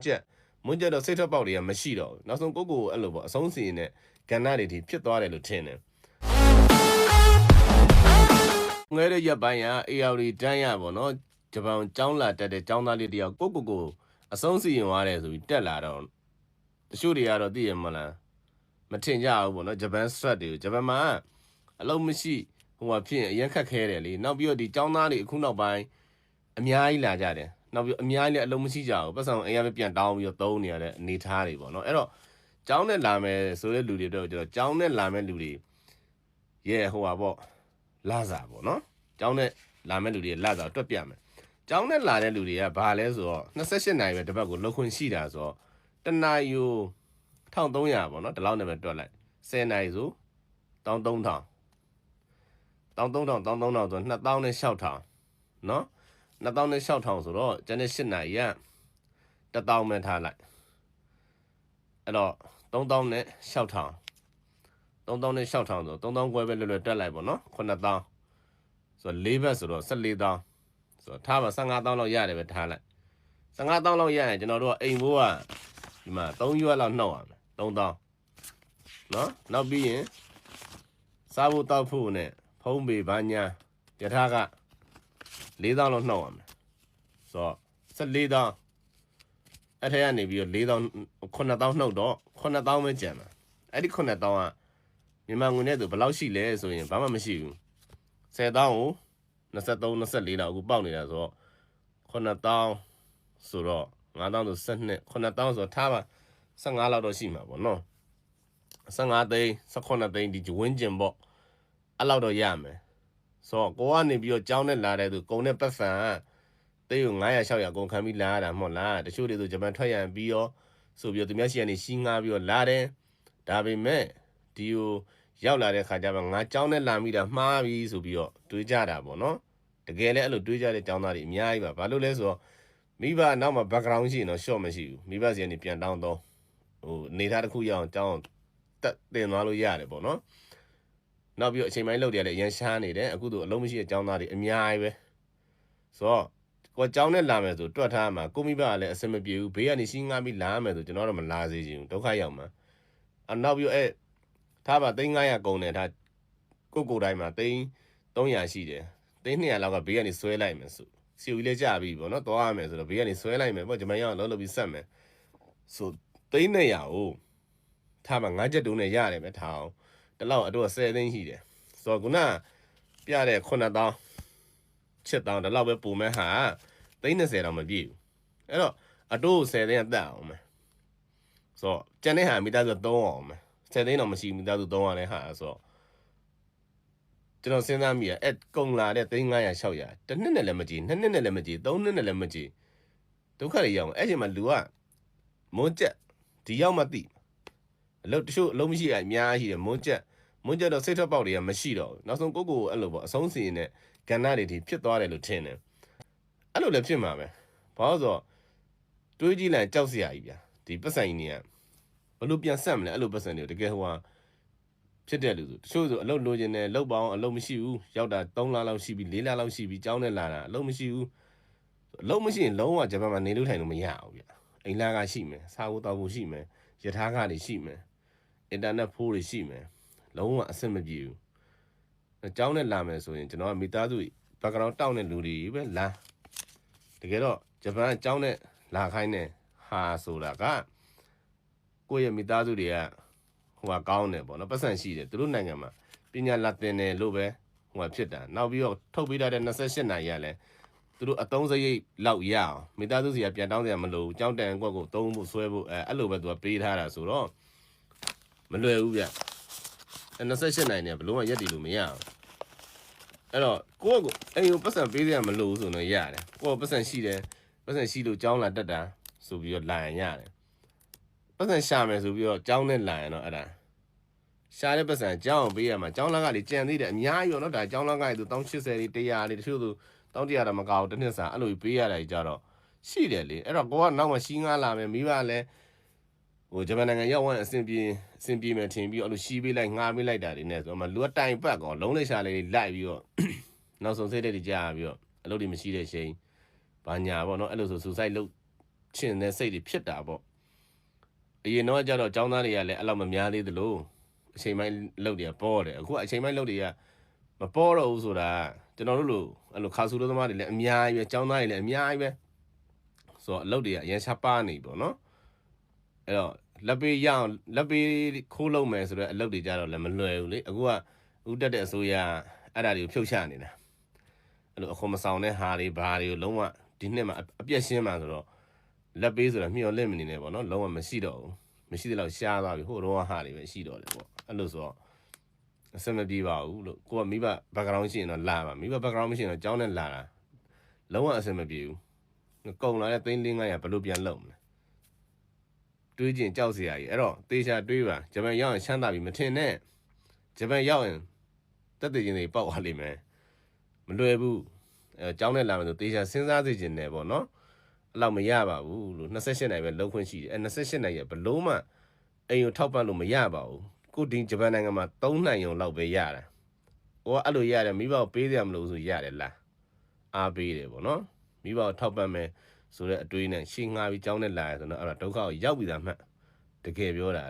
ချက်မွန်းချက်တော့စိတ်ထွက်ပေါက်တွေကမရှိတော့ဘူးနောက်ဆုံးကိုကိုအဲ့လိုပေါ့အဆုံးစီနဲ့ကဏ္ဍတွေဒီဖြစ်သွားတယ်လို့ထင်တယ်ငဲတဲ့ရက်ပိုင်းက AR တန်းရပေါ့နော်ဂျပန်ကျောင်းလာတက်တဲ့ကျောင်းသားလေးတယောက်ကိုအဆုံးစီရင်သွားတယ်ဆိုပြီးတက်လာတော့တချို့တွေကတော့သိရမလားမထင်ကြဘူးပေါ့နော်ဂျပန် strat တွေကိုဂျပန်မှာအလုံးမရှိဟိုမှာဖြစ်အရင်ခက်ခဲတယ်လေနောက်ပြီးတော့ဒီကျောင်းသားတွေအခုနောက်ပိုင်းအများကြီးလာကြတယ်နောက်ပြီးအများကြီးလည်းအလုံးမရှိကြဘူးပတ်စံအရင်ပဲပြန်တောင်းပြီးတော့သုံးနေရတဲ့အနေထားတွေပေါ့နော်အဲ့တော့ကျောင်းနဲ့လာမယ်ဆိုတဲ့လူတွေတော့ကျွန်တော်ကျောင်းနဲ့လာမဲ့လူတွေရဲ့ဟိုပါပေါ့လာစားပေါ့နော်ကျောင်းနဲ့လာမဲ့လူတွေလာစားတွက်ပြမယ်ကျောင်းနဲ့လာတဲ့လူတွေကဘာလဲဆိုတော့28နိုင်ပဲတစ်ပတ်ကိုလောက်ခွင့်ရှိတာဆိုတော့တနာယူ1300ပေါ့နော်ဒီလောက်နဲ့ပဲတွက်လိုက်10နိုင်ဆို13000 13000ဆို2000နော်2000ဆိုတော့ကျန်တဲ့8နိုင်ရ1000ပဲထားလိုက်အဲ့တော့3000နဲ့6000 3000နဲ့6000ဆို3000ခွဲပဲလွယ်လွယ်တက်လိုက်ပေါ့နော်9000ဆိုတော့4ဘက်ဆိုတော့14000ဆိုတော့ထားပါ15000လောက်ရတယ်ပဲထားလိုက်15000လောက်ရရင်ကျွန်တော်တို့ကအိမ်ဘိုးကဒီမှာ3ရွက်လောက်နှုတ်ရမယ်3000နော်နောက်ပြီးရင်စားဖို့တောက်ဖို့နဲ့ဖုံးပေဘာညာယထာက4000လောက်နှုတ်ရမယ်ဆိုတော့14000အဲ့ထက်ကနေပြီးတော့4000 9000နှုတ်တော့9000ပဲကျန်မှာအဲ့ဒီ9000ကမြန်မာငွေနဲ့ဆိုဘယ်လောက်ရှိလဲဆိုရင်ဘာမှမရှိဘူး10000ကို23 24လောက်အခုပေါက်နေတာဆိုတော့9000ဆိုတော့9000ဆို12 9000ဆိုထားပါ15လောက်တော့ရှိမှာပေါ့နော်15သိန်း18သိန်းဒီဝင်းကျင်ပေါ့အဲ့လောက်တော့ရမယ်ဆိုတော့ကိုကနေပြီးတော့ကြောင်းနဲ့လာတဲ့သူကုန်တဲ့ပတ်စံတေးကို900 600ကုန်ခံပြီးလာရတာမဟုတ်လားတချို့တွေဆိုဂျပန်ထွက်ရန်ပြီးတော့ဆိုပြီးတော့သူများရှိကနေရှင်းငားပြီးတော့လာတယ်ဒါပေမဲ့ဒီကိုရောက်လာတဲ့ခါကျမှငါကြောင်းနဲ့လာမိတာမှားပြီဆိုပြီးတော့တွေးကြတာပေါ့နော်တကယ်လည်းအဲ့လိုတွေးကြတဲ့ကျောင်းသားတွေအများကြီးပါဘာလို့လဲဆိုတော့မိဘနောက်မှာ background ရှိရင်တော့ short မရှိဘူးမိဘစီကနေပြန်တောင်းတော့ဟိုနေသားတစ်ခုရအောင်ကျောင်းတက်တင်သွားလို့ရတယ်ပေါ့နော်နောက်ပြီးတော့အချိန်ပိုင်းလောက်တယ်လည်းရန်ရှားနေတယ်အခုတို့အလုံးမရှိတဲ့ကျောင်းသားတွေအများကြီးပဲဆိုတော့ကိုကျောင်းနဲ့လာမယ်ဆိုတွက်ထားမှာကိုမိဘကလည်းအဆင်မပြေဘူးဘေးကနေရှင်းငားပြီးလာမယ်ဆိုကျွန်တော်တော့မလာစေချင်ဘူးဒုက္ခရောက်မှာနောက်ပြီးအဲ့ထားပါ3900ကုန်တယ်ဒါကိုတိုင်းမှာ300ရှိတယ်300လောက်ကဘေးကနေဆွဲလိုက်မယ်ဆိုစီဦးလေးကြပြီပေါ့နော်သွားရမယ်ဆိုတော့ဘေးကနေဆွဲလိုက်မယ်ပေါ့ဂျမန်ရအောင်လုံးပြီးဆက်မယ်ဆို300ကိုထားပါ9ချက်တုံးနဲ့ရတယ်ပဲထားအောင်တလောက်အတော့10သိန်းရှိတယ်ဆိုတော့ခုနပြတဲ့9000 7000ဒီလောက်ပဲပုံမဲ့ဟာ30တောင်မပြည့်ဘူးအဲ့တော့အတော့10သိန်းအသက်အောင်မယ်ဆိုတော့ကျန်တဲ့ဟာမိသားစု3အောင်မယ်10သိန်းတော့မရှိမိသားစု3ရလဲဟာဆိုတော့ကျွန်တော်စဉ်းစားမိရအဲ့ကုန်လာတဲ့3500 600တစ်နှစ်နဲ့လည်းမကြည့်နှစ်နှစ်နဲ့လည်းမကြည့်3နှစ်နဲ့လည်းမကြည့်ဒုက္ခတွေရောက်အဲ့ချိန်မှာလူကမွန်းကျက်ဒီရောက်မှသိအလုပ်တချို့အလုပ်မရှိအများကြီးတယ်မွန်းကျက်တော့စိတ်ထွက်ပေါက်တွေကမရှိတော့ဘူးနောက်ဆုံးကိုအဲ့လိုပေါ့အဆုံးစီနဲ့ကဏ္ဍတွေဒီဖြစ်သွားတယ်လို့ထင်တယ်အဲ့လိုလည်းဖြစ်မှာပဲဘာလို့ဆိုတော့တွေးကြည့်လိုက်ကြောက်စရာကြီးဗျာဒီပတ်စံကြီးတွေကဘလို့ပြန်ဆက်မလဲအဲ့လိုပတ်စံတွေကိုတကယ်ဟိုဟာဖြစ်တဲ့လူဆိုတချို့ဆိုအလုပ်လိုချင်တယ်လုပ်ပါအောင်အလုပ်မရှိဘူးရောက်တာ3လလောက်ရှိပြီ4လလောက်ရှိပြီကြောင်းနဲ့လာတာအလုပ်မရှိဘူးအလုပ်မရှိရင်လုံးဝဂျပန်မှာနေလို့ထိုင်လို့မရဘူးဗျအိမ်လာကရှိမယ်စားဖို့တောက်ဖို့ရှိမယ်ယထာကတွေရှိမယ်အင်တာနက်ဖိုးတွေရှိမယ်လုံးဝအဆင်မပြေဘူးကြောင်းနဲ့လာမယ်ဆိုရင်ကျွန်တော်ကမိသားစု background တောက်တဲ့လူတွေပဲလာတကယ်တော့ဂျပန်ကြောင်းနဲ့လာခိုင်းတဲ့ဟာဆိုတာကကိုယ့်ရဲ့မိသားစုတွေကဟိုကကောင်းတယ်ပေါ့နော်ပတ်စံရှိတယ်သူတို့နိုင်ငံမှာပညာလာတင်တယ်လို့ပဲဟိုကဖြစ်တာနောက်ပြီးတော့ထုတ်ပေးတဲ့28နိုင်ရလဲသူတို့အသုံးစရိတ်လောက်ရအောင်မိသားစုစီကပြန်တောင်းစရာမလိုဘူးကြောင်းတန်ကွက်ကိုသုံးဖို့ဆွဲဖို့အဲ့လိုပဲသူကပေးထားတာဆိုတော့မလွယ်ဘူးဗျ28နိုင်နေဘလို့မှရက်တည်လို့မရအောင်အဲ့တော့ကိုယ့်ကိုအိမ်ကိုပတ်စံပေးစရာမလိုဘူးဆိုတော့ရတယ်ကိုယ့်ပတ်စံရှိတယ်ပတ်စံရှိလို့ကြောင်းလာတက်တာဆိုပြီးတော့လာရင်ရတယ်ပတ်စံရှာမယ်ဆိုပြီးတော့ကြောင်းနဲ့လာရင်တော့အဲ့ဒါရှာတဲ့ပတ်စံကြောင်းပေးရမှာကြောင်းလန်းကလေကြံသေးတယ်အများကြီးရောနော်ဒါကြောင်းလန်းကလေသူ1080လေး100လေးတချို့သူ1100တော့မကောက်တစ်နှစ်စာအဲ့လိုပေးရတာကြီးကြတော့ရှိတယ်လေအဲ့တော့ကိုကနောက်မှရှင်းငားလာမယ်မိဘလည်းဟိုဂျပန်နိုင်ငံရောက်ဝင်အဆင်ပြေမယ်ထင်ပြီးအဲ့လိုရှီးပေးလိုက်ငှားပေးလိုက်တာတွေနဲ့ဆိုတော့မလူကတိုင်ပတ်ကောလုံးလိုက်ရှာလေးလိုက်ပြီးတော့နောက်ဆုံးစိတ်တွေကြာပြီးတော့အလုပ်တွေမရှိတဲ့ချိန်ဘာညာပေါ့နော်အဲ့လိုဆို suicide လုပ် ချင်တဲ့စိတ်တွေဖြစ်တာပေါ့အရင်တော့ကြတော့ចောင်းသားတွေကလည်းအဲ့လောက်မများသေးသလိုအချိန်ပိုင်းလုပ်တွေကပေါ်တယ်အခုကအချိန်ပိုင်းလုပ်တွေကမပေါ်တော့ဘူးဆိုတာကျွန်တော်တို့လိုအဲ့လိုခါဆူလို့သမားတွေလည်းအများကြီးပဲចောင်းသားတွေလည်းအများကြီးပဲဆိုတော့အလုပ်တွေကအရင်ရှားပါနေပေါ့နော်အဲ့တော့လက်ပေးရအောင်လက်ပေးခိုးလုံးမယ်ဆိုတော့အလုပ်တွေကြတော့လည်းမလွယ်ဘူးလေအခုကဥတက်တဲ့အစိုးရအဲ့ဒါတွေကိုဖြုတ်ချနေတာအဲ့လိုအခွန်မဆောင်တဲ့ဟာတွေဘာတွေကိုလုံးဝဒီနှစ်မှာအပြက်ရှင်းမှာဆိုတော့လက်ပေးဆိုတာမျောလင့်မနေနဲ့ပေါ့နော်လုံးဝမရှိတော့ဘူးမရှိတဲ့လောက်ရှားသွားပြီဟိုတော့ဟာတွေပဲရှိတော့တယ်ပေါ့အဲ့လိုဆိုတော့အဆင်မပြေပါဘူးလို့ကိုကမိဘ background ရှိရင်တော့လာပါမိဘ background မရှိရင်တော့ကျောင်းနဲ့လာတာလုံးဝအဆင်မပြေဘူးကုန်လာတဲ့သိန်း500ဘယ်လိုပြန်လုပ်မလဲတွေးကြည့်ကြောက်စရာကြီးအဲ့တော့တေချာတွေးပါဂျပန်ရောက်ရင်ချမ်းသာပြီမထင်နဲ့ဂျပန်ရောက်ရင်တက်တည်ခြင်းတွေပေါက်သွားလိမ့်မယ်မလွယ်ဘူးအဲကျောင်းနဲ့လာမယ်ဆိုတေချာစဉ်းစားသိခြင်းနဲ့ပေါ့နော်အဲ့လောက်မရပါဘူးလို့28နိုင်ပဲလုံးခွင့်ရှိတယ်အဲ28နိုင်ရဘလို့မှအိမ်ကိုထောက်ပံ့လို့မရပါဘူးကိုဒီဂျပန်နိုင်ငံမှာ3နိုင်ရုံလောက်ပဲရတာဟိုကအဲ့လိုရတယ်မိဘကိုပေးရမလို့ဆိုရတယ်လားအားပေးတယ်ပေါ့နော်မိဘကိုထောက်ပံ့မယ်ဆိုတဲ့အတွေးနဲ့ရှင်းငှားပြီးကျောင်းနဲ့လာရဆိုတော့အဲ့ဒါဒုက္ခကိုရောက်ပြီသားမှတ်တကယ်ပြောတာ